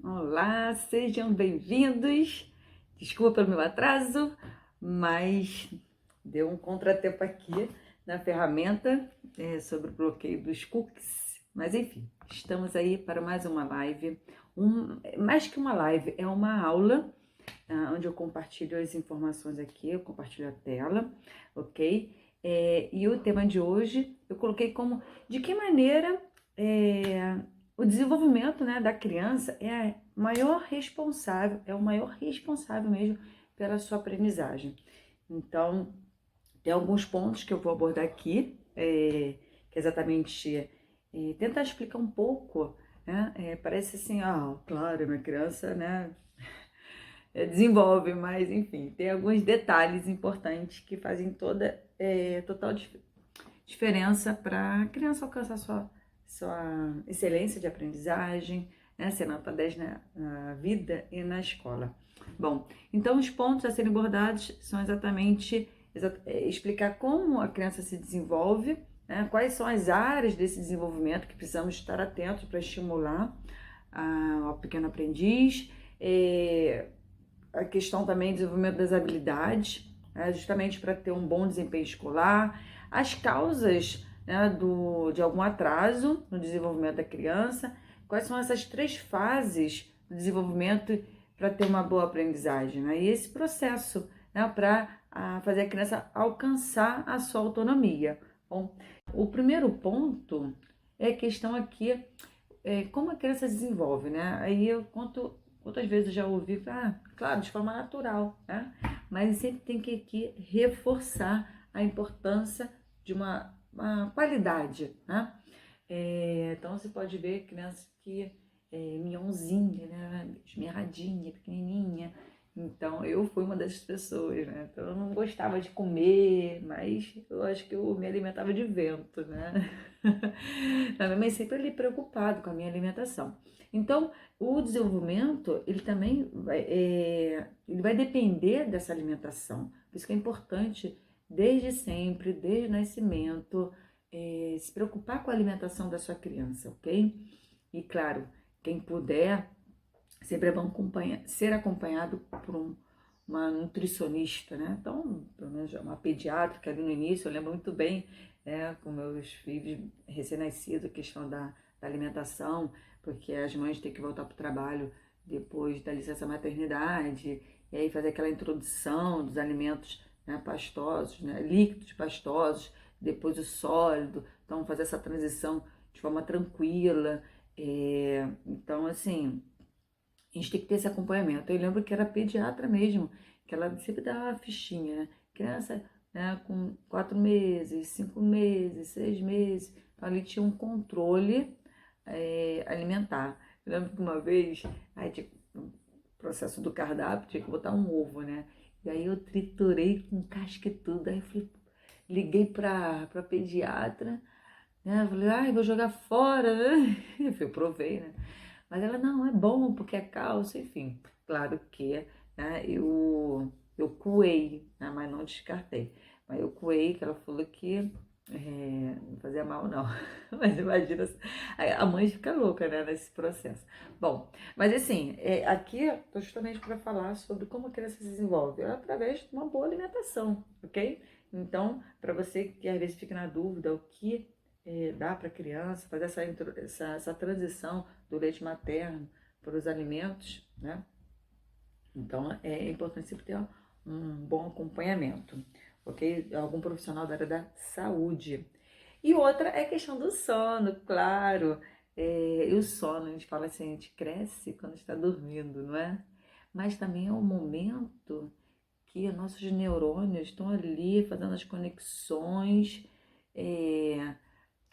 Olá, sejam bem-vindos. Desculpa pelo meu atraso, mas deu um contratempo aqui na ferramenta sobre o bloqueio dos cookies. Mas enfim, estamos aí para mais uma live. Mais que uma live, é uma aula onde eu compartilho as informações aqui, eu compartilho a tela, ok? E o tema de hoje eu coloquei como de que maneira o desenvolvimento, né, da criança é o maior responsável mesmo pela sua aprendizagem. Então, tem alguns pontos que eu vou abordar aqui, que é exatamente tentar explicar um pouco, né? Parece assim, claro, minha criança, né, desenvolve, mas enfim, tem alguns detalhes importantes que fazem total diferença para a criança alcançar sua excelência de aprendizagem, né, ser nota 10 na vida e na escola. Bom, então os pontos a serem abordados são exatamente explicar como a criança se desenvolve, né, quais são as áreas desse desenvolvimento que precisamos estar atentos para estimular ao pequeno aprendiz, a questão também do desenvolvimento das habilidades, né, justamente para ter um bom desempenho escolar, as causas, né, de algum atraso no desenvolvimento da criança, quais são essas 3 fases do desenvolvimento para ter uma boa aprendizagem, né? E esse processo, né, para fazer a criança alcançar a sua autonomia. Bom, o primeiro ponto é a questão aqui, como a criança se desenvolve, né? Aí eu conto. Outras vezes eu já ouvi, claro, de forma natural, né? Mas sempre tem que aqui reforçar a importância de uma qualidade, né? Então você pode ver criança que é minhonzinha, né? Esmirradinha, pequenininha. Então eu fui uma dessas pessoas, né? Então eu não gostava de comer, mas eu acho que eu me alimentava de vento, né? A minha mãe sempre ali preocupado com a minha alimentação. Então, o desenvolvimento, ele também ele vai depender dessa alimentação. Por isso que é importante, desde sempre, desde o nascimento, se preocupar com a alimentação da sua criança, ok? E claro, quem puder, sempre é bom ser acompanhado por uma nutricionista, né? Então, pelo menos uma pediátrica ali no início, eu lembro muito bem, com meus filhos recém-nascidos, a questão da alimentação, porque as mães têm que voltar para o trabalho depois da licença maternidade, e aí fazer aquela introdução dos alimentos, né, pastosos, né, líquidos pastosos, depois o sólido, então fazer essa transição de forma tranquila. Então, assim, a gente tem que ter esse acompanhamento. Eu lembro que era pediatra mesmo, que ela sempre dava uma fichinha, né? Criança, né, com 4 meses, 5 meses, 6 meses, então ali tinha um controle alimentar. Eu lembro que uma vez, tinha um processo do cardápio, tinha que botar um ovo, né? E aí eu triturei com casca e tudo, aí eu liguei pra pediatra, né? Eu falei, vou jogar fora, né? Eu provei, né? Mas ela, não, é bom porque é cálcio, enfim. Claro que, né, eu coei, né, mas não descartei. Mas eu coei, que ela falou que não fazia mal, não. Mas imagina, a mãe fica louca, né, nesse processo. Bom, mas assim, aqui eu tô justamente para falar sobre como a criança se desenvolve, através de uma boa alimentação, ok? Então, para você que às vezes fica na dúvida, o que dá para a criança fazer essa transição do leite materno para os alimentos, né? Então é importante sempre ter um bom acompanhamento, ok? Algum profissional da área da saúde. E outra é a questão do sono, claro. E o sono, a gente fala assim, a gente cresce quando está dormindo, não é? Mas também é o momento que nossos neurônios estão ali fazendo as conexões,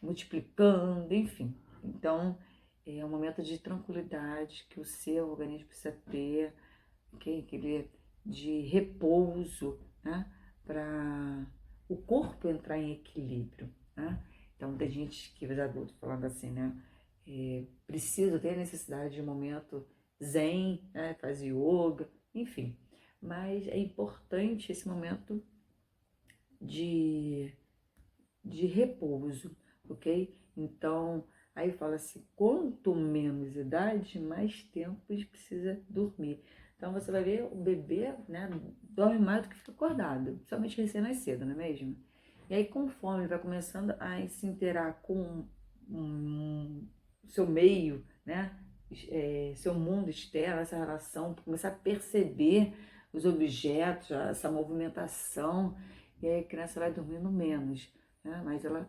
multiplicando, enfim. Então, é um momento de tranquilidade que o seu organismo precisa ter, okay? Aquele de repouso, né? Para o corpo entrar em equilíbrio, né? Então, tem gente que, os adultos, falando assim, né? Precisa ter necessidade de um momento zen, né? Faz yoga, enfim. Mas é importante esse momento de repouso, ok? Então, Aí fala assim, quanto menos idade, mais tempo precisa dormir. Então você vai ver o bebê, né, dorme mais do que fica acordado, principalmente recém-nascido, não é mesmo? E aí conforme ele vai começando a se interar com seu meio, né, seu mundo externo, essa relação, começar a perceber os objetos, essa movimentação, e aí a criança vai dormindo menos, né? Mas ela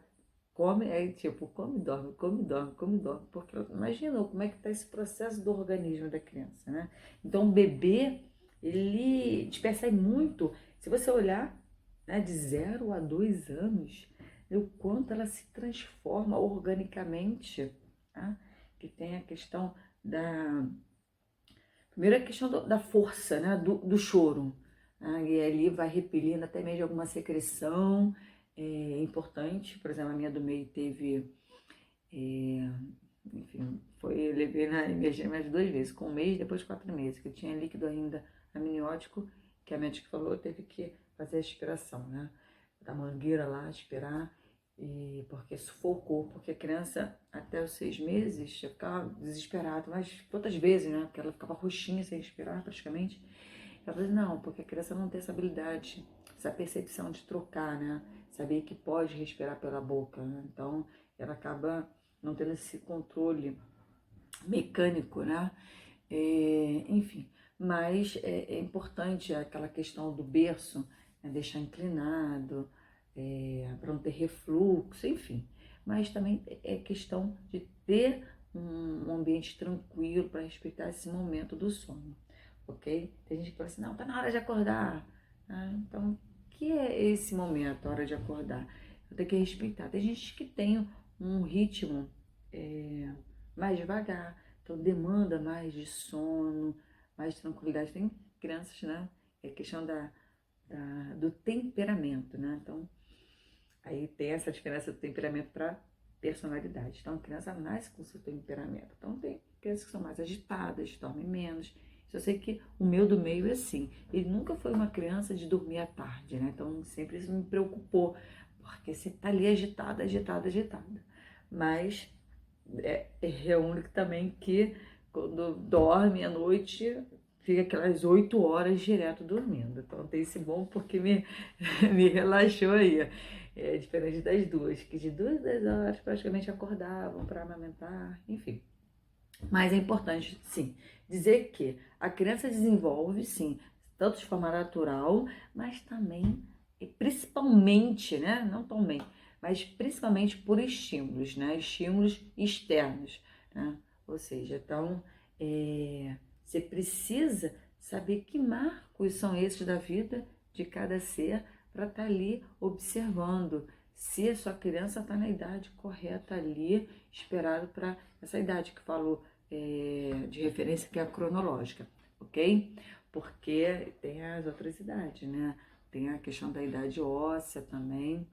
come, aí tipo, come, dorme, come, dorme, come, dorme, porque imagina como é que está esse processo do organismo da criança, né? Então o bebê, ele te percebe muito, se você olhar, né, de 0 a 2 anos, o quanto ela se transforma organicamente, tá? Que tem a questão da... Primeiro a questão da força, né, do choro, né? E ali vai repelindo até mesmo alguma secreção importante. Por exemplo, a minha do meio teve, enfim, eu levei na emergência mais 2 vezes, com 1 mês, depois de 4 meses, que tinha líquido ainda amniótico, que a médica falou, teve que fazer a aspiração, né, da mangueira lá, aspirar, e porque sufocou, porque a criança até os 6 meses já ficava desesperada, mas outras vezes, né, porque ela ficava roxinha sem respirar praticamente. Ela falou, não, porque a criança não tem essa habilidade, essa percepção de trocar, né, saber que pode respirar pela boca, né? Então ela acaba não tendo esse controle mecânico, né, enfim, mas é importante aquela questão do berço, né, deixar inclinado, para não ter refluxo, enfim. Mas também é questão de ter um ambiente tranquilo para respeitar esse momento do sono, ok? Tem gente que fala assim, não, tá na hora de acordar. Ah, então, o que é esse momento, a hora de acordar? Eu tenho que respeitar. Tem gente que tem um ritmo mais devagar, então demanda mais de sono, mais tranquilidade. Tem crianças, né? É questão do temperamento, né? Então, aí tem essa diferença do temperamento para personalidade. Então, a criança nasce com seu temperamento. Então, tem crianças que são mais agitadas, dormem menos. Eu sei que o meu do meio é assim. Ele nunca foi uma criança de dormir à tarde, né? Então, sempre isso me preocupou, porque você tá ali agitada, agitada, agitada. Mas é o único também que, quando dorme à noite, fica aquelas 8 horas direto dormindo. Então tem esse bom porque me relaxou aí. É diferente das duas, que de 2 a 2 horas praticamente acordavam para amamentar, enfim. Mas é importante, sim, dizer que a criança desenvolve, sim, tanto de forma natural, mas também, e principalmente, né, não também, mas principalmente por estímulos, né, estímulos externos, né, ou seja, então, você precisa saber que marcos são esses da vida de cada ser para estar ali observando se a sua criança está na idade correta ali, esperado para essa idade que falou de referência, que é a cronológica, ok? Porque tem as outras idades, né? Tem a questão da idade óssea também,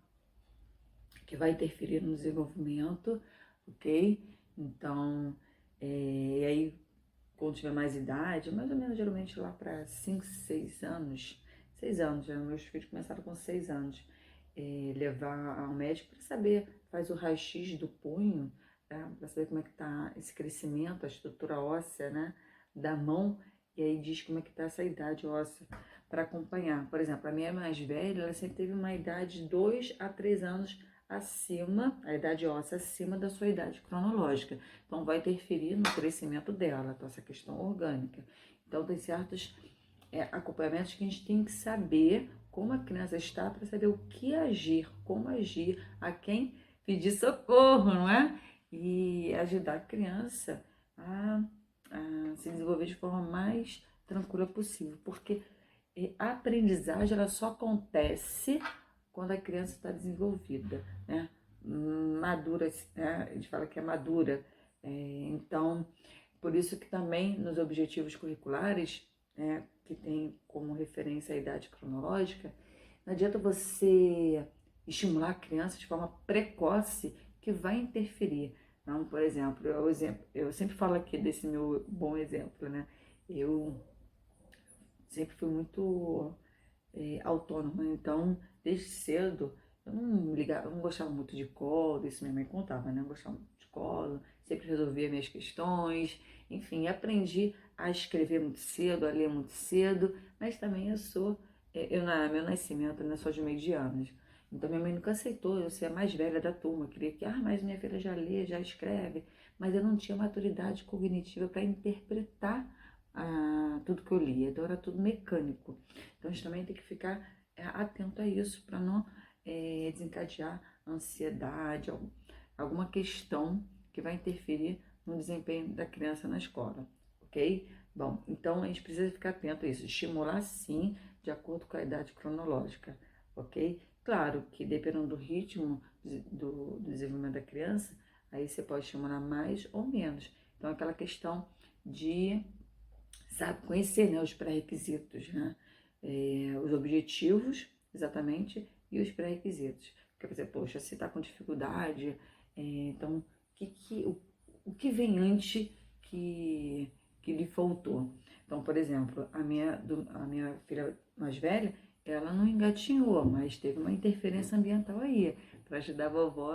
que vai interferir no desenvolvimento, ok? Então, e aí, quando tiver mais idade, mais ou menos geralmente lá para 5, 6 anos, 6 anos, já meus filhos começaram com 6 anos, levar ao médico para saber, faz o raio-x do punho, tá? Para saber como é que tá esse crescimento, a estrutura óssea, né, da mão, e aí diz como é que tá essa idade óssea para acompanhar. Por exemplo, a minha mais velha, ela sempre teve uma idade de 2 a 3 anos acima, a idade óssea acima da sua idade cronológica. Então vai interferir no crescimento dela, então essa questão orgânica. Então tem certos acompanhamentos que a gente tem que saber como a criança está para saber o que agir, como agir, a quem pedir socorro, não é? E ajudar a criança a se desenvolver de forma mais tranquila possível, porque a aprendizagem ela só acontece quando a criança está desenvolvida, né? Madura, né? A gente fala que é madura. Então, por isso que também nos objetivos curriculares, que tem como referência a idade cronológica, não adianta você estimular a criança de forma precoce que vai interferir. Então, por exemplo, eu sempre falo aqui desse meu bom exemplo, né? Eu sempre fui muito autônoma, então desde cedo Eu não ligava, eu não gostava muito de colo, isso minha mãe contava, né? Eu não gostava muito de colo, sempre resolvia minhas questões, enfim, aprendi a escrever muito cedo, a ler muito cedo, mas também meu nascimento, né, sou de meio de anos. Então minha mãe nunca aceitou eu ser a mais velha da turma, queria que, mas minha filha já lê, já escreve, mas eu não tinha maturidade cognitiva para interpretar tudo que eu lia, então era tudo mecânico. Então a gente também tem que ficar atento a isso para não desencadear ansiedade, alguma questão que vai interferir no desempenho da criança na escola, ok? Bom, então a gente precisa ficar atento a isso, estimular sim, de acordo com a idade cronológica, ok? Claro que dependendo do ritmo do desenvolvimento da criança, aí você pode estimular mais ou menos. Então aquela questão de, sabe, conhecer, né, os pré-requisitos, né? Os objetivos, exatamente, e os pré-requisitos. Quer dizer, poxa, se está com dificuldade, então o que vem antes que lhe faltou? Então, por exemplo, a minha filha mais velha, ela não engatinhou, mas teve uma interferência ambiental aí. Para ajudar a vovó,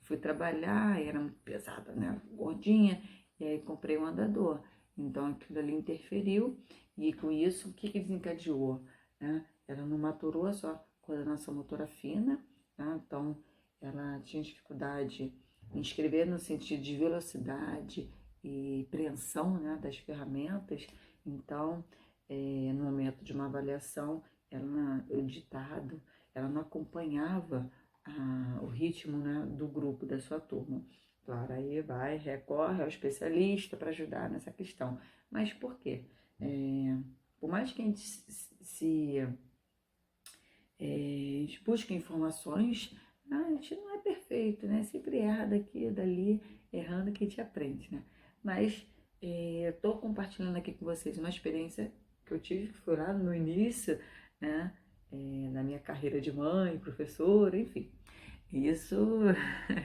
fui trabalhar, era muito pesada, né? Gordinha, e aí comprei um andador. Então aquilo ali interferiu e com isso o que desencadeou? Né? Ela não maturou a sua coordenação motora fina, tá? Então ela tinha dificuldade em escrever no sentido de velocidade e preensão, né, das ferramentas. Então, no momento de uma avaliação, o ditado, ela não acompanhava o ritmo, né, do grupo, da sua turma. Claro, aí recorre ao especialista para ajudar nessa questão. Mas por quê? Por mais que a gente busque informações, a gente não é perfeito, né? Sempre erra daqui e dali, errando que a gente aprende, né? Mas estou compartilhando aqui com vocês uma experiência que eu tive, que foi lá no início, né? Na minha carreira de mãe, professora, enfim. Isso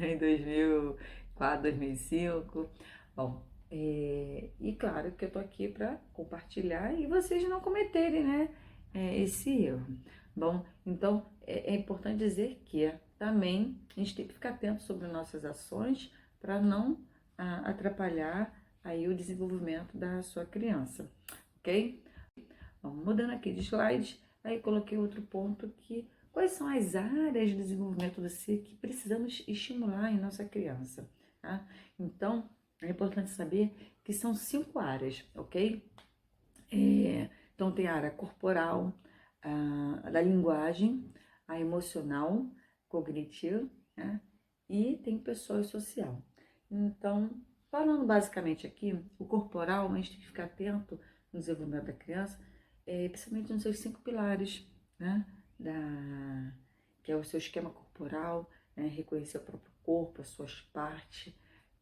em 2004, 2005. Bom, e claro que eu tô aqui para compartilhar e vocês não cometerem, né, esse erro. Bom, então é importante dizer que também a gente tem que ficar atento sobre nossas ações para não atrapalhar aí o desenvolvimento da sua criança, ok? Bom, mudando aqui de slide, aí coloquei outro ponto que quais são as áreas de desenvolvimento do ser que precisamos estimular em nossa criança, tá? Então, é importante saber que são 5 áreas, ok? Então, tem a área corporal, a da linguagem, a emocional, cognitiva, né? E tem pessoal e social. Então, falando basicamente aqui, o corporal, a gente tem que ficar atento no desenvolvimento da criança, principalmente nos seus 5 pilares, né? Que é o seu esquema corporal, né? Reconhecer o próprio corpo, as suas partes.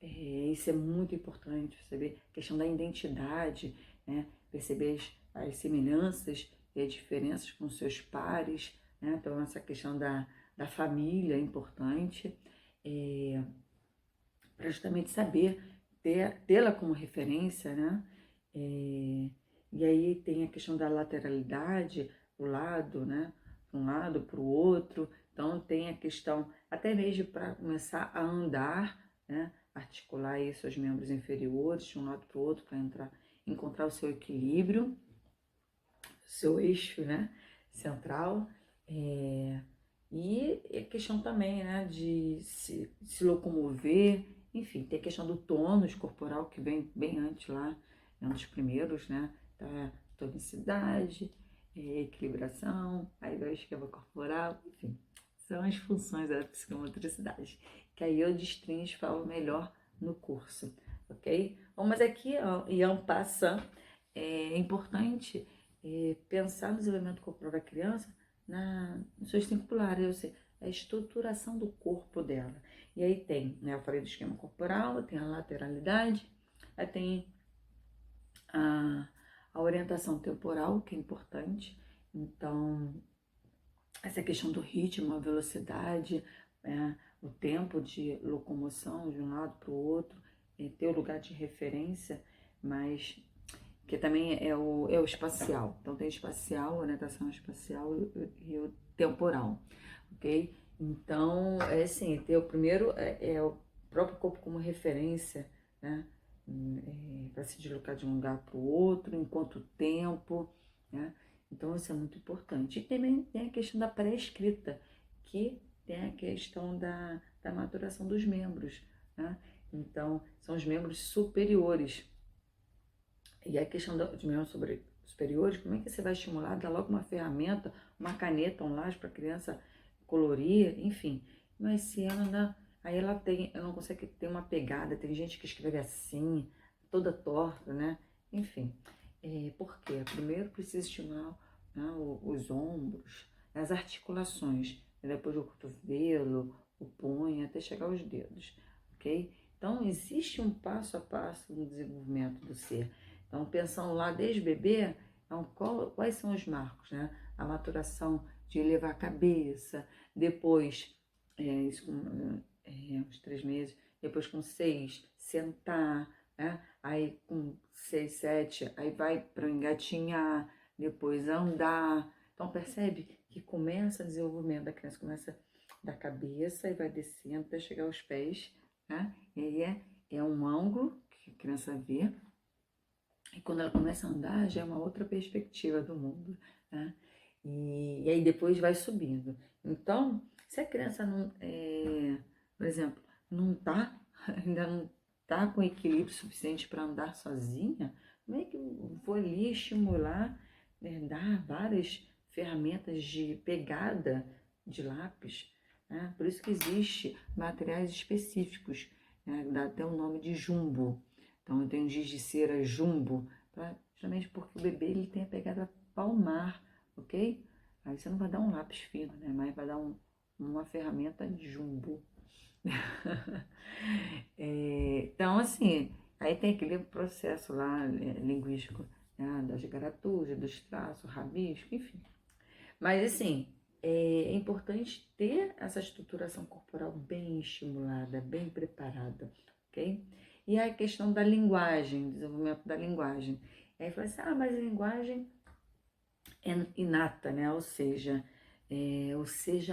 Isso é muito importante, perceber a questão da identidade, né? Perceber as semelhanças e as diferenças com seus pares, né? Então essa questão da família é importante, para justamente saber tê-la como referência, né? E aí tem a questão da lateralidade, o lado, né? Para um lado, para o outro. Então tem a questão, até mesmo para começar a andar, né? Articular aí seus membros inferiores de um lado para o outro para encontrar o seu equilíbrio, seu eixo, né? Central. E a questão também, né? De se locomover, enfim, tem a questão do tônus corporal que vem bem antes lá, é um dos primeiros, né? Tá, tonicidade, equilibração, aí vai o esquema corporal, enfim, são as funções da psicomotricidade, que aí eu destrincho e falo melhor no curso, ok? Bom, mas aqui, ó, em en passant, é importante pensar no desenvolvimento corporal da criança nos seus 5 pilares, ou seja, a estruturação do corpo dela. E aí tem, né, eu falei do esquema corporal, tem a lateralidade, aí tem a orientação temporal, que é importante. Então, essa questão do ritmo, a velocidade, o tempo de locomoção de um lado para o outro, ter o lugar de referência, mas que também é o espacial. Então, tem espacial, orientação espacial e o temporal, ok? Então, é assim, ter o primeiro é o próprio corpo como referência, né? Para se deslocar de um lugar para o outro, em quanto tempo, né? Então, isso é muito importante. E também tem a questão da pré-escrita, que tem a questão da maturação dos membros, né? Então, são os membros superiores. E a questão dos membros superiores, como é que você vai estimular? Dá logo uma ferramenta, uma caneta, um lápis para a criança colorir, enfim. Mas se ela não, aí ela não consegue ter uma pegada. Tem gente que escreve assim, toda torta, né? Enfim, por quê? Primeiro precisa estimular, né, os ombros, as articulações, depois o cotovelo, o punho, até chegar aos dedos, ok? Então, existe um passo a passo no desenvolvimento do ser. Então, pensando lá desde bebê, então, quais são os marcos, né? A maturação de elevar a cabeça, depois, isso com uns 3 meses, depois com 6, sentar, né? Aí com 6, 7, aí vai para engatinhar, depois andar. Então, percebe que começa o desenvolvimento da criança, começa da cabeça e vai descendo até chegar aos pés, né? E aí é um ângulo que a criança vê, e quando ela começa a andar, já é uma outra perspectiva do mundo, né? E aí depois vai subindo. Então, se a criança não, por exemplo, não tá, ainda não tá com equilíbrio suficiente para andar sozinha, como é que eu vou ali estimular, né, dar várias ferramentas de pegada de lápis, né? Por isso que existe materiais específicos, né? Dá até o nome de jumbo. Então, eu tenho giz de cera jumbo, justamente porque o bebê ele tem a pegada palmar, ok? Aí você não vai dar um lápis fino, né? Mas vai dar uma ferramenta jumbo. Então, assim, aí tem aquele processo lá, linguístico, né? Das garaturas, dos traços, rabisco, enfim. Mas, assim, é importante ter essa estruturação corporal bem estimulada, bem preparada, ok? E a questão da linguagem, desenvolvimento da linguagem. Aí fala assim, mas a linguagem é inata, né? Ou seja,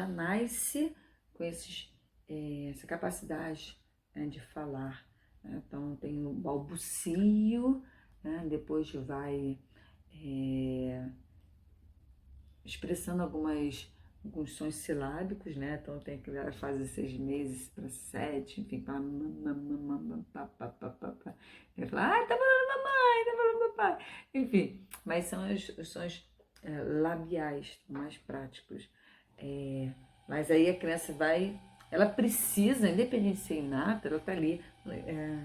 nasce com essa capacidade, né, de falar, né? Então tem o balbucio, né? Depois vai expressando alguns sons silábicos, né? Então tem aquela fase de 6 meses para 7, enfim, ele fala, tá falando mamãe, tá falando papai. Enfim, mas são os sons labiais, mais práticos. Mas aí a criança ela precisa, independente de ser inata, ela tá ali.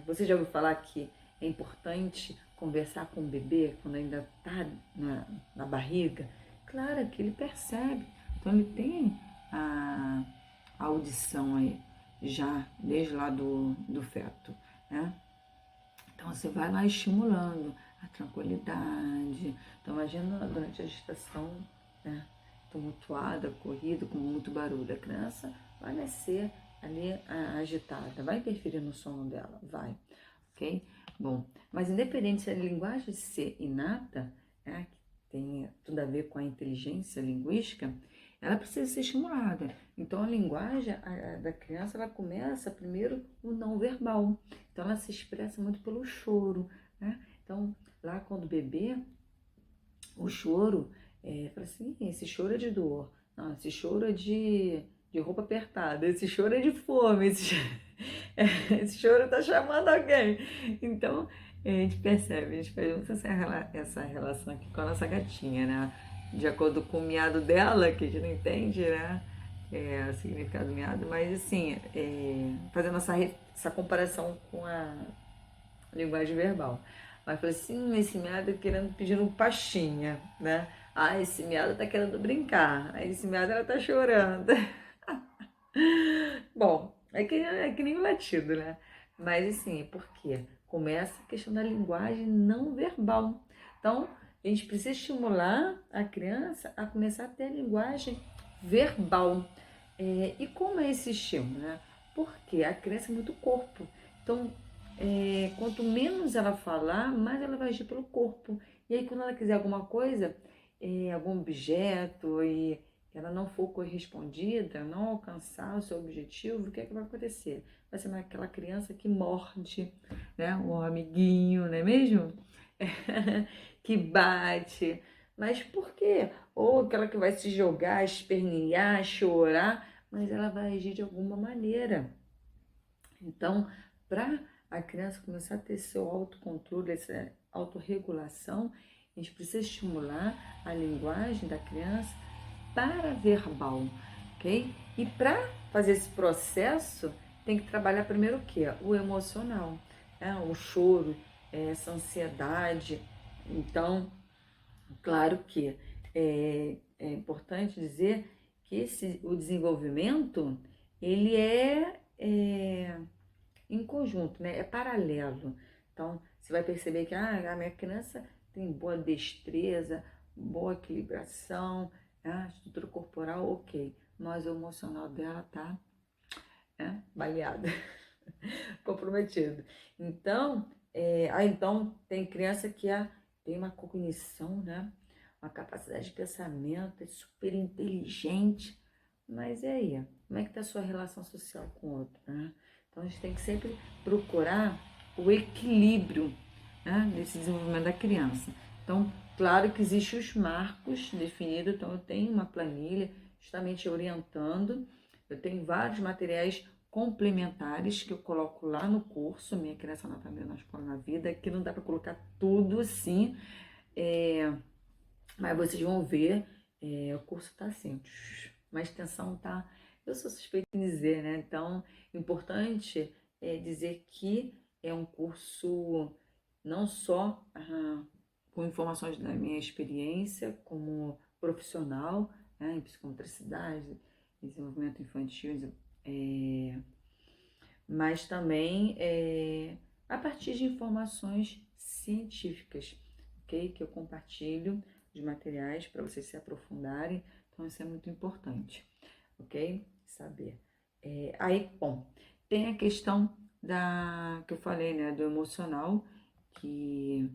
Você já ouviu falar que é importante conversar com o bebê quando ainda tá na barriga? Claro que ele percebe, então ele tem a audição aí, já desde lá do feto, né? Então você vai lá estimulando a tranquilidade. Então imagina durante a gestação, né, tumultuada, corrida, com muito barulho. A criança vai nascer ali agitada, vai interferir no sono dela, vai, ok? Bom, mas independente se a linguagem ser inata, né, que tem tudo a ver com a inteligência linguística, ela precisa ser estimulada. Então a linguagem da criança, ela começa primeiro no não verbal. Então ela se expressa muito pelo choro, né? Então lá quando bebê, o choro, fala assim, esse choro é de dor, não, esse choro é de roupa apertada, esse choro é de fome, esse choro tá chamando alguém. Então a gente percebe, a gente faz muito essa relação aqui com a nossa gatinha, né? De acordo com o miado dela, que a gente não entende, né? O significado do miado, mas assim, fazendo essa comparação com a linguagem verbal. Mas falei assim, esse miado querendo, pedindo pastinha, né? Esse miado tá querendo brincar. Aí esse miado ela tá chorando. Bom, é que nem um latido, né? Mas assim, por quê? Começa a questão da linguagem não verbal. Então, a gente precisa estimular a criança a começar a ter a linguagem verbal. E como é esse estímulo, né? Porque a criança é muito corpo. Então, quanto menos ela falar, mais ela vai agir pelo corpo. E aí, quando ela quiser alguma coisa, algum objeto, ela não for correspondida, não alcançar o seu objetivo, o que é que vai acontecer? Vai ser aquela criança que morde, né? O amiguinho, não é mesmo? Que bate. Mas por quê? Ou aquela que vai se jogar, espernear, chorar, mas ela vai agir de alguma maneira. Então, para a criança começar a ter seu autocontrole, essa autorregulação, a gente precisa estimular a linguagem da criança paraverbal, ok? E para fazer esse processo, tem que trabalhar primeiro o quê? O emocional, né? O choro, essa ansiedade. Então, claro que é importante dizer que o desenvolvimento, ele é em conjunto, né? É paralelo. Então, você vai perceber que a minha criança tem boa destreza, boa equilibração, a estrutura corporal, ok. Mas o emocional dela tá baleado, comprometido. Então, então tem criança que tem uma cognição, né? Uma capacidade de pensamento, é super inteligente. Mas e aí? Como é que tá a sua relação social com o outro, né? Então a gente tem que sempre procurar o equilíbrio, né, nesse desenvolvimento da criança. Então, claro que existem os marcos definidos, então eu tenho uma planilha justamente orientando, eu tenho vários materiais complementares que eu coloco lá no curso, Minha Criança na Família, na Escola, na Vida, que não dá para colocar tudo assim, mas vocês vão ver, o curso tá assim, uma extensão tá, eu sou suspeita em dizer, né? Então, importante é dizer que é um curso não só com informações da minha experiência como profissional, né, em psicomotricidade, desenvolvimento infantil, mas também a partir de informações científicas, ok? Que eu compartilho de materiais para vocês se aprofundarem, então isso é muito importante, ok? Saber. Aí, bom, tem a questão que eu falei, né, do emocional, que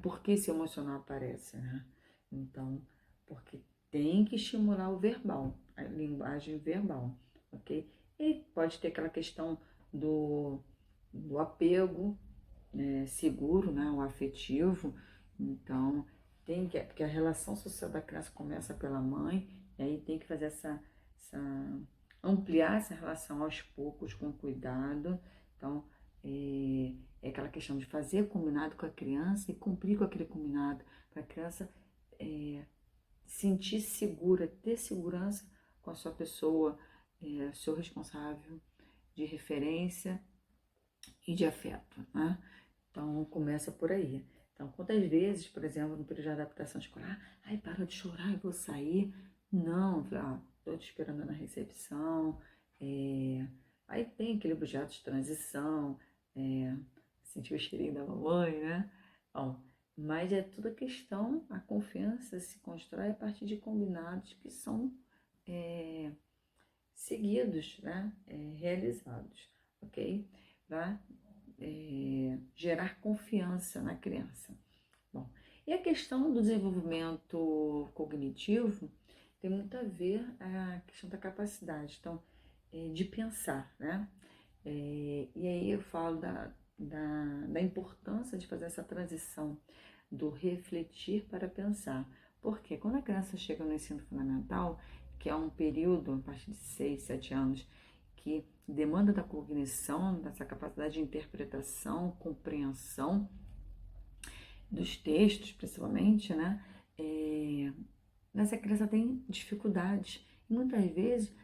por que esse emocional aparece, né? Então, porque tem que estimular o verbal, a linguagem verbal, ok? E pode ter aquela questão do apego, né, seguro, né, o afetivo. Então, porque a relação social da criança começa pela mãe, e aí tem que fazer ampliar essa relação aos poucos, com cuidado. Então, é aquela questão de fazer combinado com a criança e cumprir com aquele combinado, para a criança sentir segura, ter segurança com a sua pessoa, seu responsável de referência e de afeto, né? Então, começa por aí. Então, quantas vezes, por exemplo, no período de adaptação escolar, ai, parou de chorar, eu vou sair. Não, tô te esperando na recepção. Aí tem aquele objeto de transição, sentir o cheirinho da mamãe, né? Bom, mas é tudo questão, a confiança se constrói a partir de combinados que são seguidos, né? Realizados, ok? Para gerar confiança na criança. Bom, e a questão do desenvolvimento cognitivo tem muito a ver a questão da capacidade, então, de pensar, né? E aí eu falo da importância de fazer essa transição do refletir para pensar. Porque quando a criança chega no ensino fundamental, que é um período, a partir de 6, 7 anos, que demanda da cognição, dessa capacidade de interpretação, compreensão dos textos, principalmente, né? Essa criança tem dificuldades. E muitas vezes,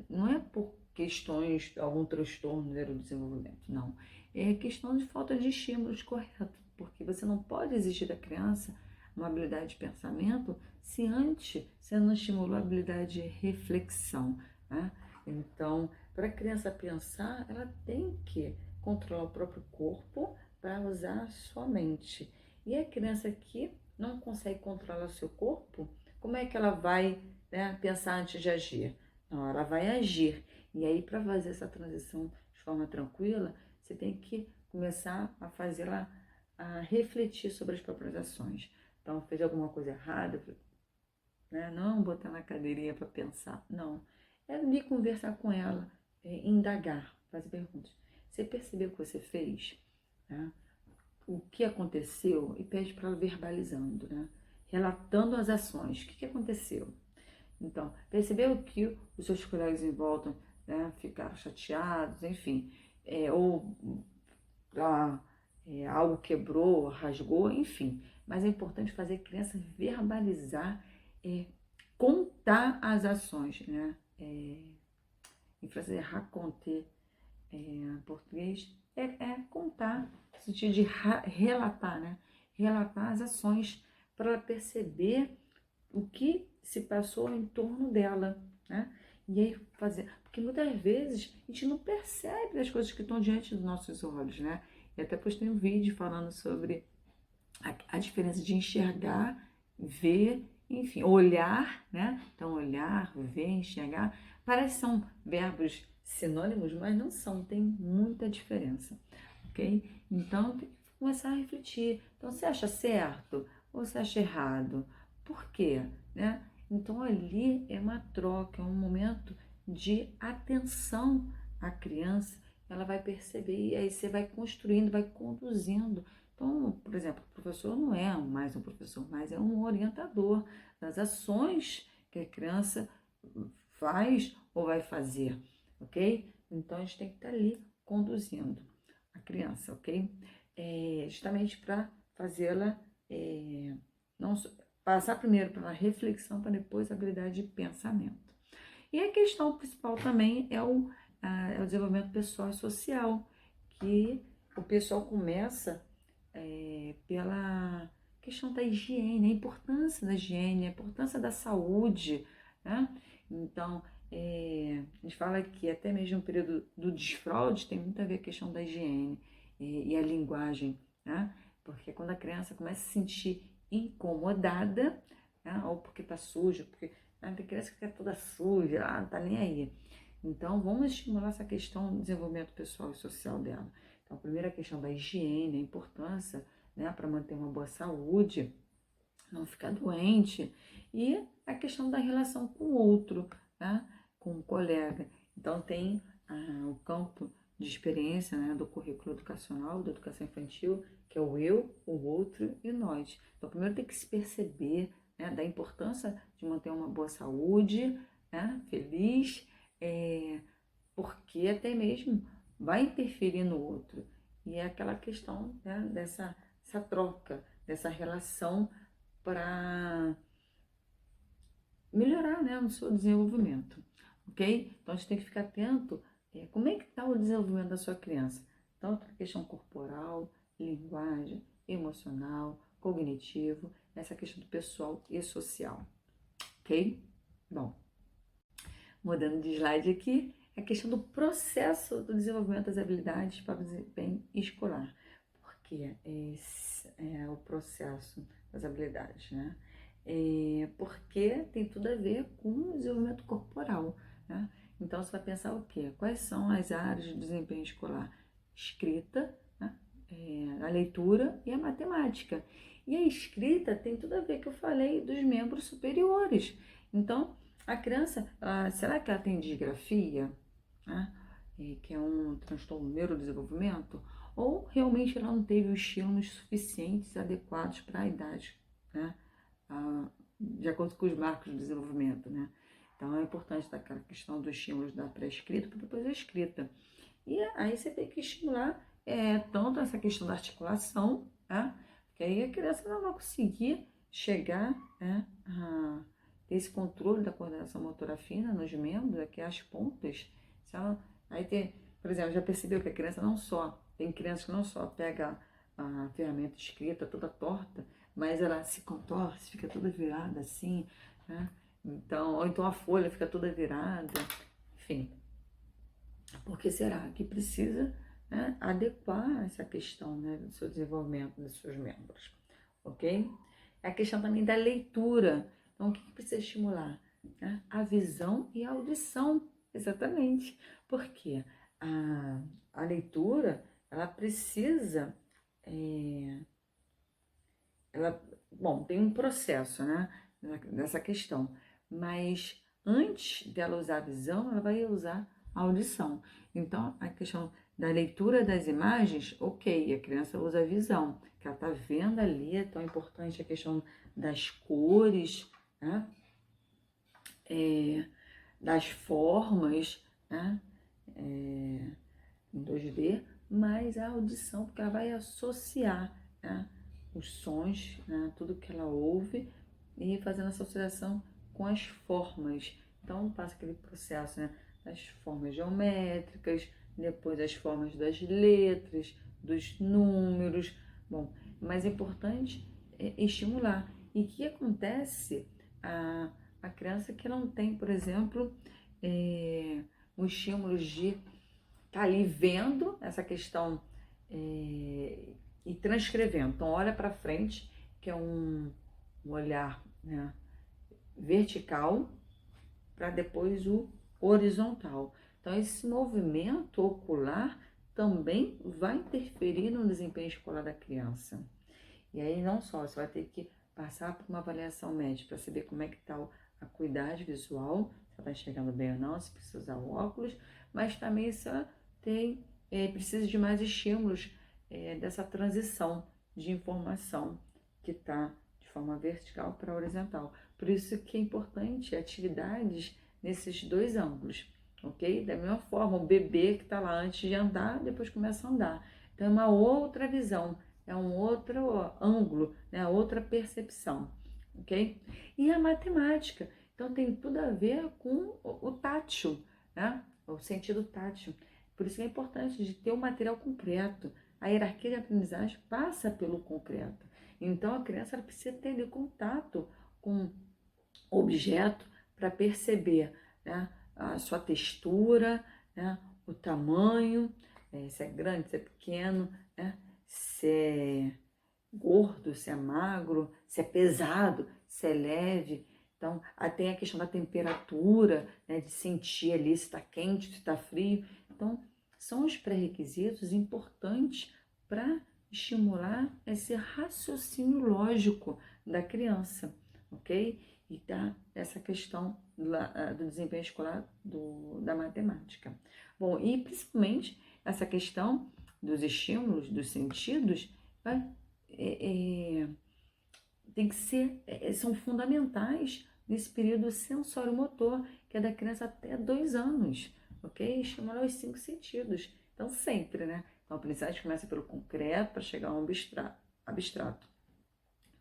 não é por questões, algum transtorno no neurodesenvolvimento, não. É questão de falta de estímulos corretos, porque você não pode exigir da criança uma habilidade de pensamento se antes você não estimulou a habilidade de reflexão, né? Então, para a criança pensar, ela tem que controlar o próprio corpo para usar a sua mente. E a criança que não consegue controlar o seu corpo, como é que ela vai, né, pensar antes de agir? Não, ela vai agir. E aí, para fazer essa transição de forma tranquila, você tem que começar a fazê-la a refletir sobre as próprias ações. Então, fez alguma coisa errada, né? Não botar na cadeirinha para pensar, não. É ali conversar com ela, indagar, fazer perguntas. Você percebeu o que você fez? Né? O que aconteceu? E pede para ela verbalizando, né? Relatando as ações. O que aconteceu? Então, percebeu que os seus colegas em volta, né, ficaram chateados, enfim, ou algo quebrou, rasgou, enfim. Mas é importante fazer a criança verbalizar, contar as ações, né? Em francês, raconter, em português, contar, no sentido de relatar, né? Relatar as ações para ela perceber o que se passou em torno dela, né? E aí fazer, porque muitas vezes a gente não percebe as coisas que estão diante dos nossos olhos, né? E até postei um vídeo falando sobre a diferença de enxergar, ver, enfim, olhar, né? Então, olhar, ver, enxergar, parece que são verbos sinônimos, mas não são, tem muita diferença, ok? Então, tem que começar a refletir. Então, você acha certo ou você acha errado? Por quê? Né? Então, ali é uma troca, é um momento de atenção à criança, ela vai perceber e aí você vai construindo, vai conduzindo. Então, por exemplo, o professor não é mais um professor, mas é um orientador das ações que a criança faz ou vai fazer, ok? Então, a gente tem que estar ali conduzindo a criança, ok? Justamente para fazê-la não passar primeiro pela reflexão, para depois a habilidade de pensamento. E a questão principal também é o desenvolvimento pessoal e social, que o pessoal começa pela questão da higiene, a importância da higiene, a importância da saúde, né? Então, a gente fala que até mesmo no período do desfraude tem muito a ver a questão da higiene e a linguagem, né? Porque quando a criança começa a se sentir incomodada, né? Ou porque tá suja, porque tem criança que fica toda suja, não tá nem aí. Então, vamos estimular essa questão do desenvolvimento pessoal e social dela. Então, a primeira questão da higiene, a importância, né, para manter uma boa saúde, não ficar doente, e a questão da relação com o outro, né, com o colega. Então, tem o campo de experiência, né, do currículo educacional, da educação infantil, que é o eu, o outro e nós. Então, primeiro tem que se perceber, né, da importância de manter uma boa saúde, né, feliz, porque até mesmo vai interferir no outro. E é aquela questão, né, dessa troca, dessa relação para melhorar, né, no seu desenvolvimento, ok? Então a gente tem que ficar atento, como é que está o desenvolvimento da sua criança, tanto a questão corporal, linguagem, emocional, cognitivo, essa questão do pessoal e social, ok? Bom, mudando de slide aqui, a questão do processo do desenvolvimento das habilidades para o desempenho escolar. Porque esse é o processo das habilidades, né? Porque tem tudo a ver com o desenvolvimento corporal, né? Então, você vai pensar o quê? Quais são as áreas de desempenho escolar? Escrita, né? A leitura e a matemática. E a escrita tem tudo a ver que eu falei dos membros superiores. Então, a criança, será que ela tem disgrafia, né? Que é um transtorno no neurodesenvolvimento? Ou realmente ela não teve os estímulos suficientes, adequados para a idade, né? De acordo com os marcos do desenvolvimento, né? Então é importante daquela questão dos estímulos da pré-escrita para depois a escrita. E aí você tem que estimular tanto essa questão da articulação, né? Porque aí a criança não vai conseguir chegar, né, a ter esse controle da coordenação motora fina nos membros, aqui as pontas. Se ela, aí tem, por exemplo, já percebeu que a criança não só, tem crianças que não só pega a ferramenta escrita toda torta, mas ela se contorce, fica toda virada assim, né? Então, ou então a folha fica toda virada, enfim. Por que será que precisa, né, adequar essa questão, né, do seu desenvolvimento dos seus membros, ok? É a questão também da leitura. Então, o que precisa estimular? Né? A visão e a audição, exatamente. Porque a leitura, ela precisa, bom, tem um processo, né? nessa questão. Mas antes dela usar a visão, ela vai usar a audição. Então, a questão da leitura das imagens, ok, a criança usa a visão, que ela está vendo ali, é tão importante a questão das cores, né? Das formas, né? Em 2D, mas a audição, porque ela vai associar, né, os sons, né, tudo que ela ouve, e fazendo essa associação com as formas. Então passa aquele processo, né, das formas geométricas, depois as formas das letras, dos números. Bom, mais importante é estimular. E o que acontece a criança que não tem, por exemplo, um estímulo de tá ali vendo essa questão e transcrevendo. Então, olha para frente, que é um olhar, né, vertical, para depois o horizontal. Então, esse movimento ocular também vai interferir no desempenho escolar da criança. E aí, não só, você vai ter que passar por uma avaliação médica para saber como é que está a acuidade visual, se ela está enxergando bem ou não, se precisa usar o óculos, mas também se ela precisa de mais estímulos dessa transição de informação que está de forma vertical para horizontal. Por isso que é importante atividades nesses dois ângulos, ok? Da mesma forma, o bebê que está lá antes de andar, depois começa a andar. Então, é uma outra visão, é um outro ângulo, né? Outra percepção, ok? E a matemática, então tem tudo a ver com o tátil, né? O sentido tátil. Por isso que é importante de ter o material concreto. A hierarquia de aprendizagem passa pelo concreto. Então, a criança ela precisa ter ali contato com o objeto para perceber, né, a sua textura, né, o tamanho, se é grande, se é pequeno, né, se é gordo, se é magro, se é pesado, se é leve. Então, tem a questão da temperatura, né, de sentir ali se está quente, se está frio. Então, são os pré-requisitos importantes para estimular esse raciocínio lógico da criança, ok? E tá essa questão do desempenho escolar da matemática. Bom, e principalmente essa questão dos estímulos, dos sentidos, tem que ser, são fundamentais nesse período sensório-motor, que é da criança até 2 anos, ok? Estimular os 5 sentidos. Então, sempre, né? Então, a aprendizagem começa pelo concreto para chegar ao abstrato.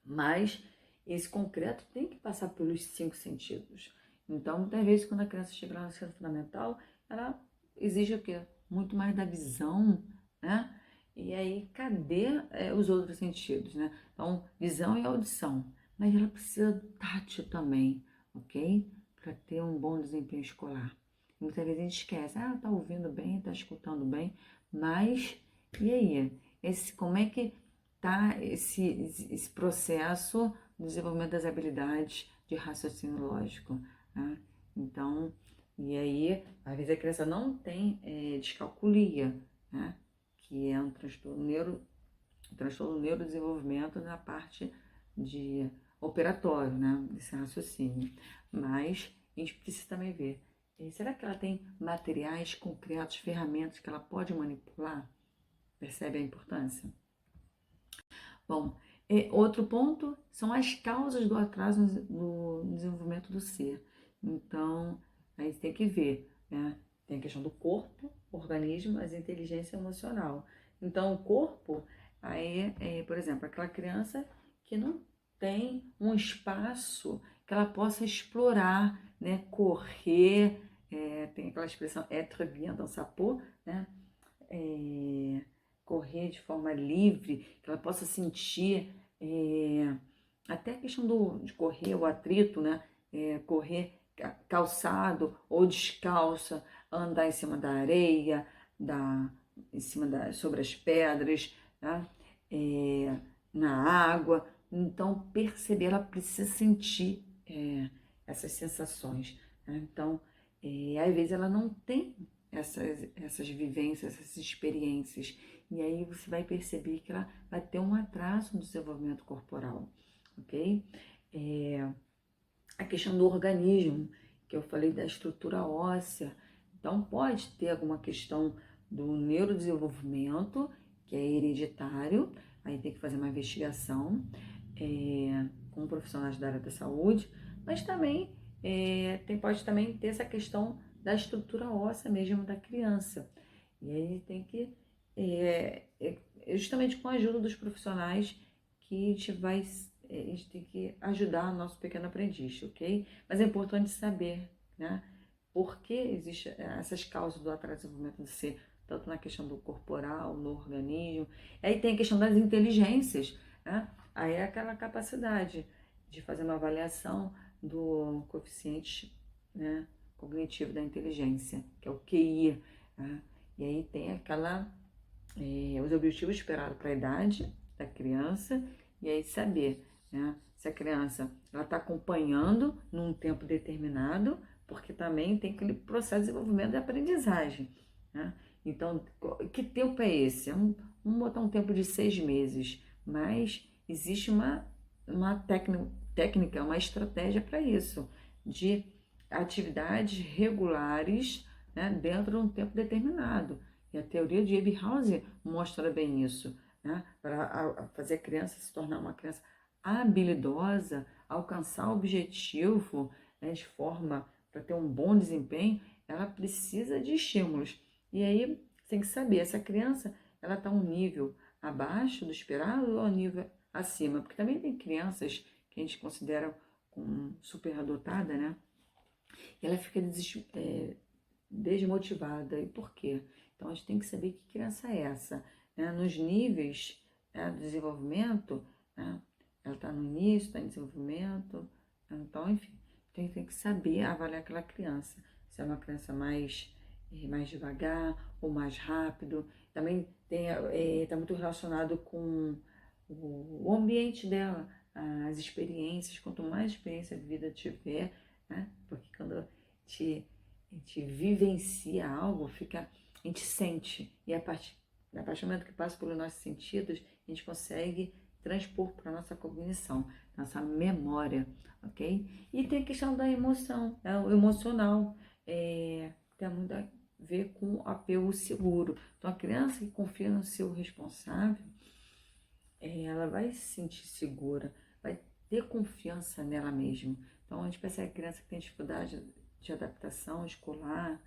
Mas esse concreto tem que passar pelos 5 sentidos. Então, muitas vezes, quando a criança chega lá no ensino fundamental, ela exige o quê? Muito mais da visão, né? E aí, cadê os outros sentidos, né? Então, visão e audição. Mas ela precisa do tátil também, ok? Para ter um bom desempenho escolar. Muitas vezes a gente esquece, tá ouvindo bem, tá escutando bem, mas e aí? Como é que tá esse processo de desenvolvimento das habilidades de raciocínio lógico, né? Então, e aí, às vezes a criança não tem descalculia, né? Que é um transtorno neurodesenvolvimento na parte de operatório, né? Desse raciocínio. Mas a gente precisa também ver, será que ela tem materiais concretos, ferramentas que ela pode manipular? Percebe a importância? Bom, outro ponto são as causas do atraso no desenvolvimento do ser. Então, aí tem que ver, né? Tem a questão do corpo, organismo, mas inteligência emocional. Então, o corpo, aí, por exemplo, aquela criança que não tem um espaço que ela possa explorar, né? Correr, tem aquela expressão être bien dans sa peau, né? Correr de forma livre, que ela possa sentir até a questão de correr, o atrito, né? Correr calçado ou descalça, andar em cima da areia, sobre as pedras, tá? Na água. Então, perceber, ela precisa sentir essas sensações, né? Então, às vezes ela não tem essas vivências, essas experiências. E aí você vai perceber que ela vai ter um atraso no desenvolvimento corporal, ok? a questão do organismo, que eu falei da estrutura óssea. Então, pode ter alguma questão do neurodesenvolvimento, que é hereditário, aí tem que fazer uma investigação com profissionais da área da saúde, mas também pode também ter essa questão da estrutura óssea mesmo da criança. E aí tem que, justamente com a ajuda dos profissionais, que a gente tem que ajudar o nosso pequeno aprendiz, ok? Mas é importante saber, né, por que existem essas causas do atraso de desenvolvimento do ser, tanto na questão do corporal, no organismo. E aí tem a questão das inteligências, né? Aí é aquela capacidade de fazer uma avaliação do coeficiente, né, cognitivo da inteligência, que é o QI, né? E aí tem os objetivos esperados para a idade da criança, e aí saber, né, se a criança está acompanhando num tempo determinado, porque também tem aquele processo de desenvolvimento e aprendizagem, né? Então, que tempo é esse? Vamos botar um tempo de 6 meses, mas existe uma técnica, uma estratégia para isso, de atividades regulares, né, dentro de um tempo determinado. E a teoria de Ebbinghaus mostra bem isso, né, para fazer a criança se tornar uma criança habilidosa, alcançar o objetivo, né, de forma para ter um bom desempenho, ela precisa de estímulos. E aí tem que saber, essa criança ela está um nível abaixo do esperado ou um nível acima, porque também tem crianças que a gente considera como superdotada, né? E ela fica desmotivada. E por quê? Então a gente tem que saber que criança é essa, né? Nos níveis, né, do desenvolvimento, né? Ela está no início, está em desenvolvimento, então, enfim, tem que saber avaliar aquela criança. Se é uma criança mais devagar ou mais rápido. Também está muito relacionado com o ambiente dela, as experiências. Quanto mais experiência de vida tiver, né? Porque quando a gente vivencia algo, a gente sente, e a partir do momento que passa pelos nossos sentidos, a gente consegue transpor para a nossa cognição, nossa memória, ok? E tem a questão da emoção, né? O emocional, tem muito a ver com o apego seguro. Então, a criança que confia no seu responsável, ela vai se sentir segura, vai ter confiança nela mesma. Então, a gente percebe que a criança que tem dificuldade de adaptação escolar,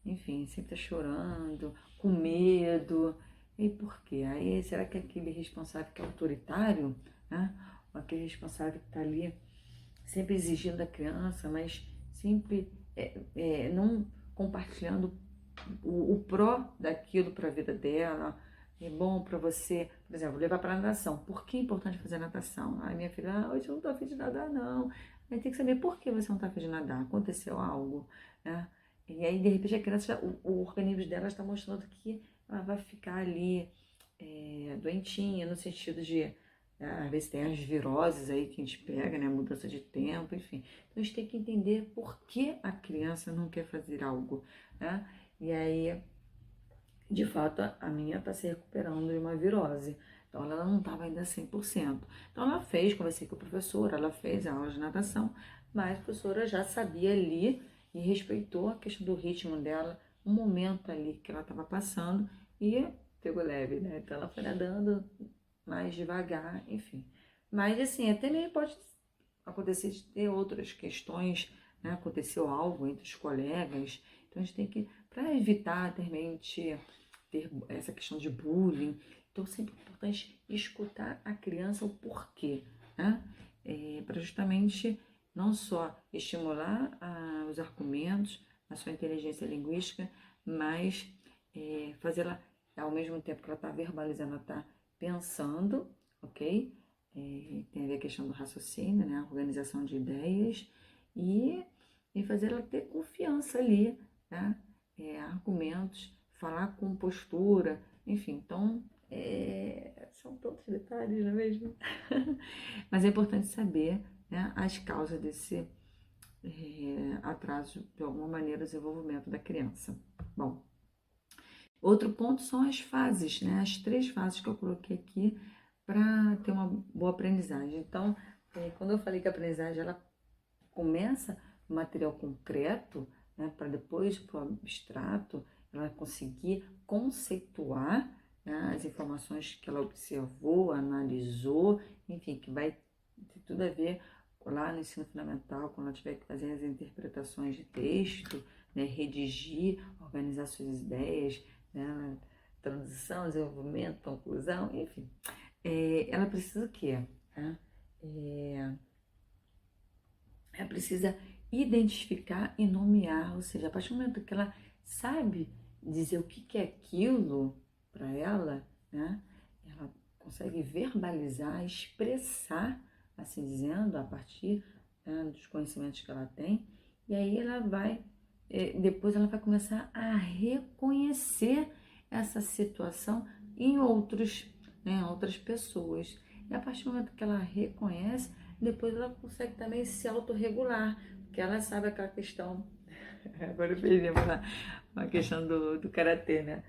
enfim, sempre está chorando, com medo. E por quê? Aí, será que aquele responsável que é autoritário, né? Ou aquele responsável que está ali sempre exigindo da criança, mas sempre não compartilhando o pró daquilo para a vida dela. É bom para você, por exemplo, levar para natação. Por que é importante fazer natação? Ai, minha filha, hoje eu não estou a fim de nadar, não. Aí tem que saber por que você não está a fim de nadar. Aconteceu algo, né? E aí, de repente, a criança, o organismo dela está mostrando que ela vai ficar ali doentinha, no sentido de, às vezes tem as viroses aí que a gente pega, né? Mudança de tempo, enfim. Então, a gente tem que entender por que a criança não quer fazer algo, né? E aí, de fato, a minha está se recuperando de uma virose. Então, ela não estava ainda 100%. Então, conversei com a professora, ela fez a aula de natação, mas a professora já sabia ali e respeitou a questão do ritmo dela, o momento ali que ela estava passando, e pegou leve, né? Então, ela foi nadando mais devagar, enfim. Mas, assim, até nem pode acontecer de ter outras questões, né? Aconteceu algo entre os colegas. Então, a gente tem que, para evitar também ter essa questão de bullying, então sempre é importante escutar a criança o porquê, né? Para justamente não só estimular os argumentos, a sua inteligência linguística, mas fazê-la, ao mesmo tempo que ela está verbalizando, ela está pensando, ok? Tem a ver a questão do raciocínio, né? A organização de ideias e fazer ela ter confiança ali, né? Argumentos, falar com postura, enfim, então são tantos detalhes, não é mesmo? Mas é importante saber, né, as causas desse atraso, de alguma maneira, do desenvolvimento da criança. Bom, outro ponto são as fases, né? As 3 fases que eu coloquei aqui para ter uma boa aprendizagem. Então, quando eu falei que a aprendizagem ela começa no material concreto, né, para depois para o abstrato, ela conseguir conceituar, né, as informações que ela observou, analisou, enfim, que vai ter tudo a ver lá no ensino fundamental, quando ela tiver que fazer as interpretações de texto, né, redigir, organizar suas ideias, né, tradução, desenvolvimento, conclusão, enfim. Ela precisa o quê? Né? Ela precisa identificar e nomear, ou seja, a partir do momento que ela sabe dizer o que é aquilo para ela, né, ela consegue verbalizar, expressar, assim dizendo, a partir, né, dos conhecimentos que ela tem, e aí ela vai, depois ela vai começar a reconhecer essa situação em outros, né, em outras pessoas. E a partir do momento que ela reconhece, depois ela consegue também se autorregular, porque ela sabe aquela questão, agora eu perdi uma questão do karatê, né?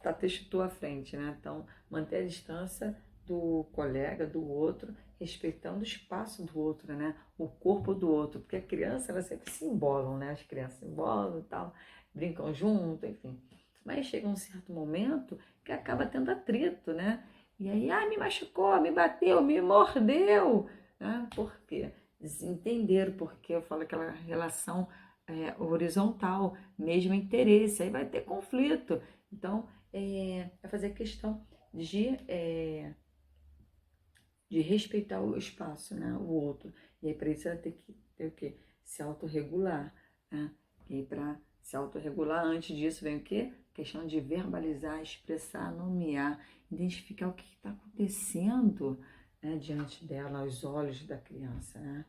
Tate chutou à frente, né? Então, manter a distância do colega, do outro, respeitando o espaço do outro, né? O corpo do outro, porque a criança, elas sempre se embolam, né? As crianças se embolam e tal, brincam junto, enfim. Mas chega um certo momento que acaba tendo atrito, né? E aí, me machucou, me bateu, me mordeu. Né? Por quê? Desentenderam, porque eu falo aquela relação horizontal, mesmo interesse, aí vai ter conflito. Então, é fazer questão de respeitar o espaço, né? O outro. E aí, para isso, ela tem que ter o quê? Se autorregular. Né? E aí, para se autorregular, antes disso, vem o quê? Questão de verbalizar, expressar, nomear, identificar o que está acontecendo, né, diante dela, aos olhos da criança, né?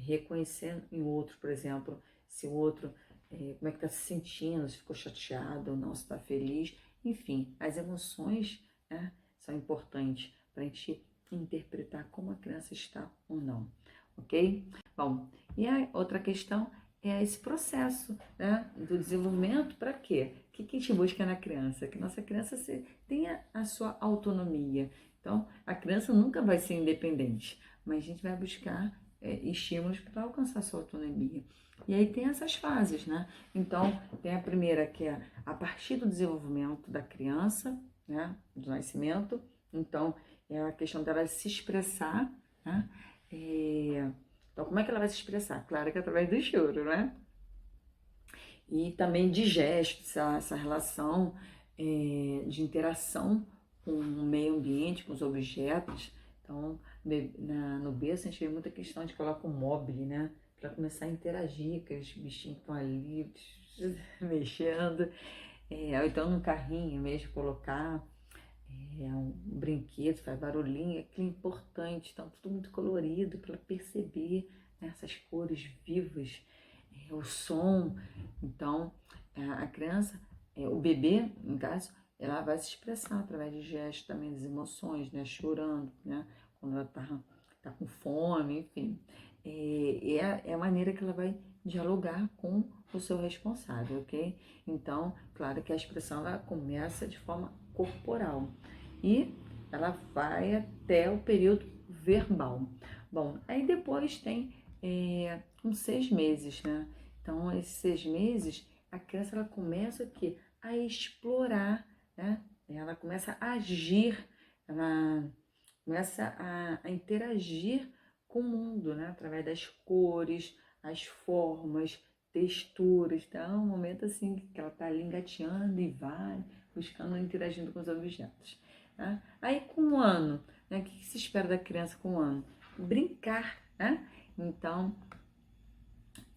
Reconhecendo em outro, por exemplo, se o outro, como é que está se sentindo, se ficou chateado ou não, se está feliz, enfim, as emoções, né, são importantes para a gente interpretar como a criança está ou não, ok? Bom, e a outra questão é esse processo, né, do desenvolvimento. Para quê? O que a gente busca na criança? Que nossa criança tenha a sua autonomia. Então, a criança nunca vai ser independente, mas a gente vai buscar estímulos para alcançar a sua autonomia. E aí tem essas fases, né? Então, tem a primeira, que é a partir do desenvolvimento da criança, né, do nascimento. Então, é a questão dela se expressar, né? Então, como é que ela vai se expressar? Claro que é através do choro, né? E também de gestos, essa relação de interação com o meio ambiente, com os objetos. Então, no berço a gente vê muita questão de colocar um mobile, né? Para começar a interagir, aqueles bichinhos que estão ali mexendo. Ou então no carrinho mesmo, colocar um brinquedo, faz barulhinho, aquilo é importante. Então, tudo muito colorido para perceber, né, essas cores vivas, o som. Então, a criança, o bebê, no caso, ela vai se expressar através de gestos também, das emoções, né? Chorando, né? Quando ela tá com fome, enfim. É a maneira que ela vai dialogar com o seu responsável, ok? Então, claro que a expressão ela começa de forma corporal e ela vai até o período verbal. Bom, aí depois tem uns 6 meses, né? Então, esses 6 meses, a criança ela começa aqui a explorar, né? Ela começa a agir, ela começa a interagir com o mundo, né? Através das cores, as formas, texturas. Então, é um momento assim que ela está ali engateando e vai buscando, interagindo com os objetos. Tá? Aí, com 1 ano, né? O que se espera da criança com 1 ano? Brincar, né? Então,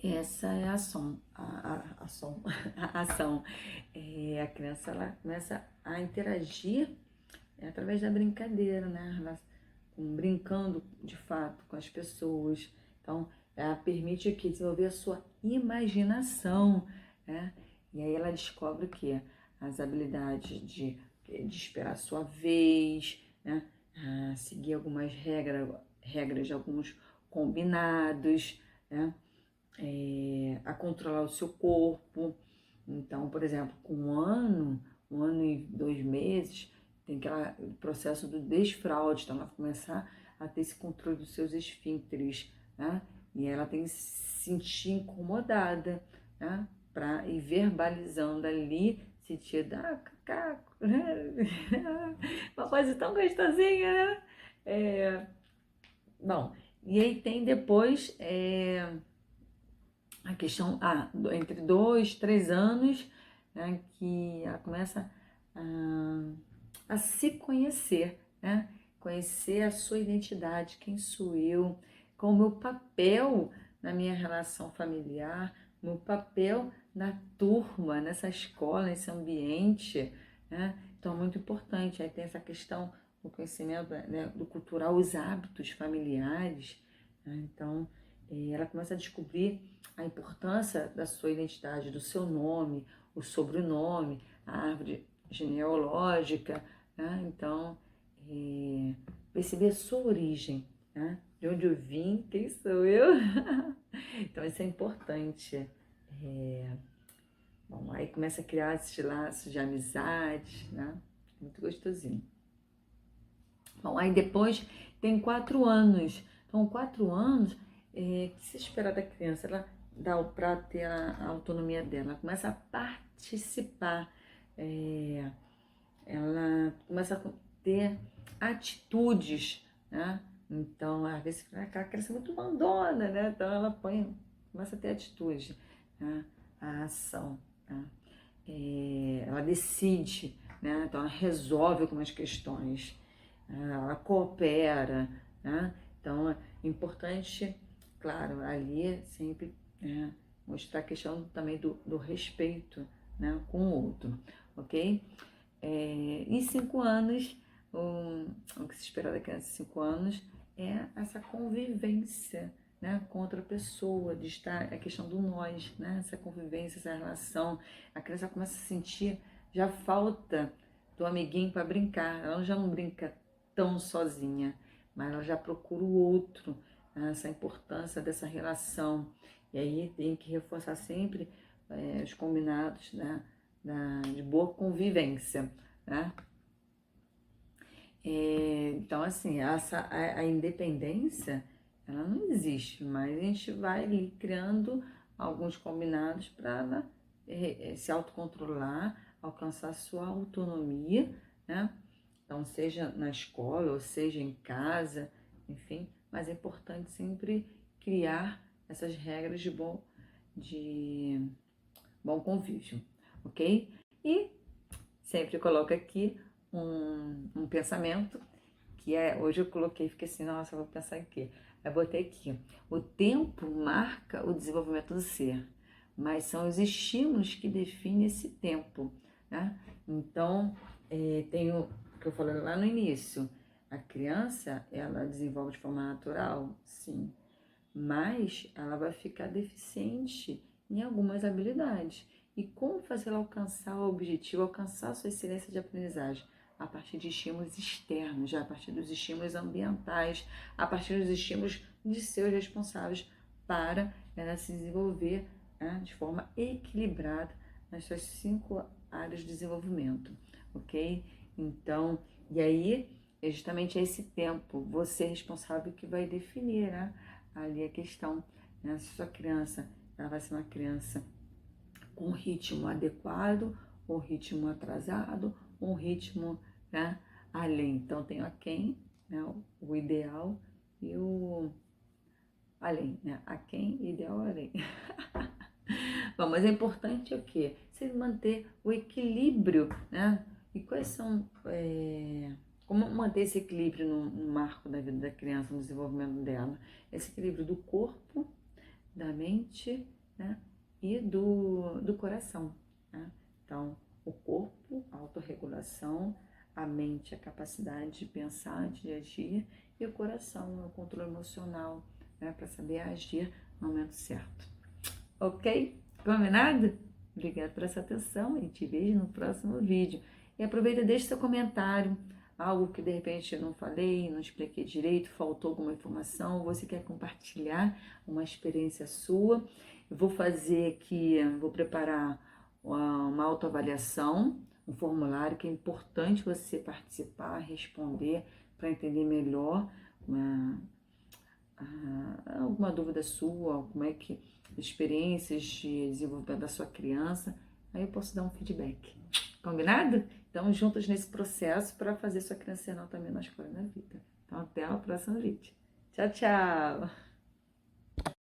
essa é a ação. A ação. A criança ela começa a interagir através da brincadeira, né? Ela, brincando de fato com as pessoas. Então, ela permite que desenvolver a sua imaginação, né? E aí ela descobre o quê? As habilidades de esperar a sua vez, né? Seguir algumas regras de alguns combinados, né? A controlar o seu corpo. Então, por exemplo, com 1 ano e 2 meses, tem aquele processo do desfraude, então ela vai começar a ter esse controle dos seus esfíncteres, né? e ela tem que se sentir incomodada, né? Para ir verbalizando ali, sentido, cacaco, uma coisa tão gostosinha, né? Bom, e aí tem depois a questão, entre 2, 3 anos, né, que ela começa a se conhecer, né? Conhecer a sua identidade, quem sou eu, qual o meu papel na minha relação familiar, meu papel na turma, nessa escola, nesse ambiente, né? Então é muito importante. Aí tem essa questão do conhecimento, né, do cultural, os hábitos familiares, né? Então ela começa a descobrir a importância da sua identidade, do seu nome, o sobrenome, a árvore genealógica, né? Então, perceber a sua origem, né? De onde eu vim, quem sou eu. Então, isso é importante. Bom, aí começa a criar esses laços de amizade, né? Muito gostosinho. Bom, aí depois tem 4 anos. Então, 4 anos, que se espera da criança? Ela dá para ter a autonomia dela, ela começa a participar, ela começa a ter atitudes, né? Então, às vezes, aquela criança é muito mandona, né? Então, ela começa a ter atitude, né? A ação, né? Ela decide, né? Então, ela resolve algumas questões, ela coopera, né? Então, é importante, claro, ali sempre, né, mostrar a questão também do respeito, né, com o outro, ok? Em 5 anos, o que se espera da criança em 5 anos é essa convivência, né, com outra pessoa, de estar, a questão do nós, né, essa convivência, essa relação. A criança começa a sentir já falta do amiguinho para brincar, ela já não brinca tão sozinha, mas ela já procura o outro, né, essa importância dessa relação. E aí tem que reforçar sempre os combinados, né, de boa convivência, né? Então, assim, a independência, ela não existe, mas a gente vai ali criando alguns combinados para ela se autocontrolar, alcançar a sua autonomia, né? Então, seja na escola ou seja em casa, enfim, mas é importante sempre criar essas regras de bom convívio, ok? E sempre coloco aqui um pensamento, que hoje eu coloquei, fiquei assim, nossa, eu vou pensar aqui. Eu botei aqui, o tempo marca o desenvolvimento do ser, mas são os estímulos que definem esse tempo, né? Então, tem o que eu falei lá no início, a criança, ela desenvolve de forma natural, sim, mas ela vai ficar deficiente em algumas habilidades. E como fazer ela alcançar o objetivo, alcançar a sua excelência de aprendizagem? A partir de estímulos externos, já a partir dos estímulos ambientais, a partir dos estímulos de seus responsáveis para ela se desenvolver, né, de forma equilibrada nas suas 5 áreas de desenvolvimento, ok? Então, e aí é justamente esse tempo, você é responsável que vai definir, né, ali a questão, né, se sua criança, ela vai ser uma criança com ritmo adequado, ou ritmo atrasado, ou ritmo, né, além. Então tem o aquém, né, o ideal e o além, né, aquém, ideal, além. Bom, mas é importante o quê? Você manter o equilíbrio, né? E quais são, como manter esse equilíbrio no marco da vida da criança, no desenvolvimento dela? Esse equilíbrio do corpo, da mente, né, e do coração, né? Então, o corpo, a autorregulação, a mente, a capacidade de pensar, de agir, e o coração, o controle emocional, né, para saber agir no momento certo. Ok? Combinado? Obrigada por essa atenção e te vejo no próximo vídeo. E aproveita e deixa seu comentário, algo que de repente eu não falei, não expliquei direito, faltou alguma informação, você quer compartilhar uma experiência sua. Eu vou fazer aqui, vou preparar uma autoavaliação, um formulário que é importante você participar, responder, para entender melhor alguma dúvida sua, como é que experiências de desenvolvimento da sua criança, aí eu posso dar um feedback. Combinado? Então, juntos nesse processo para fazer sua criança ser nota também na escola e na vida. Então, até o próximo vídeo. Tchau, tchau!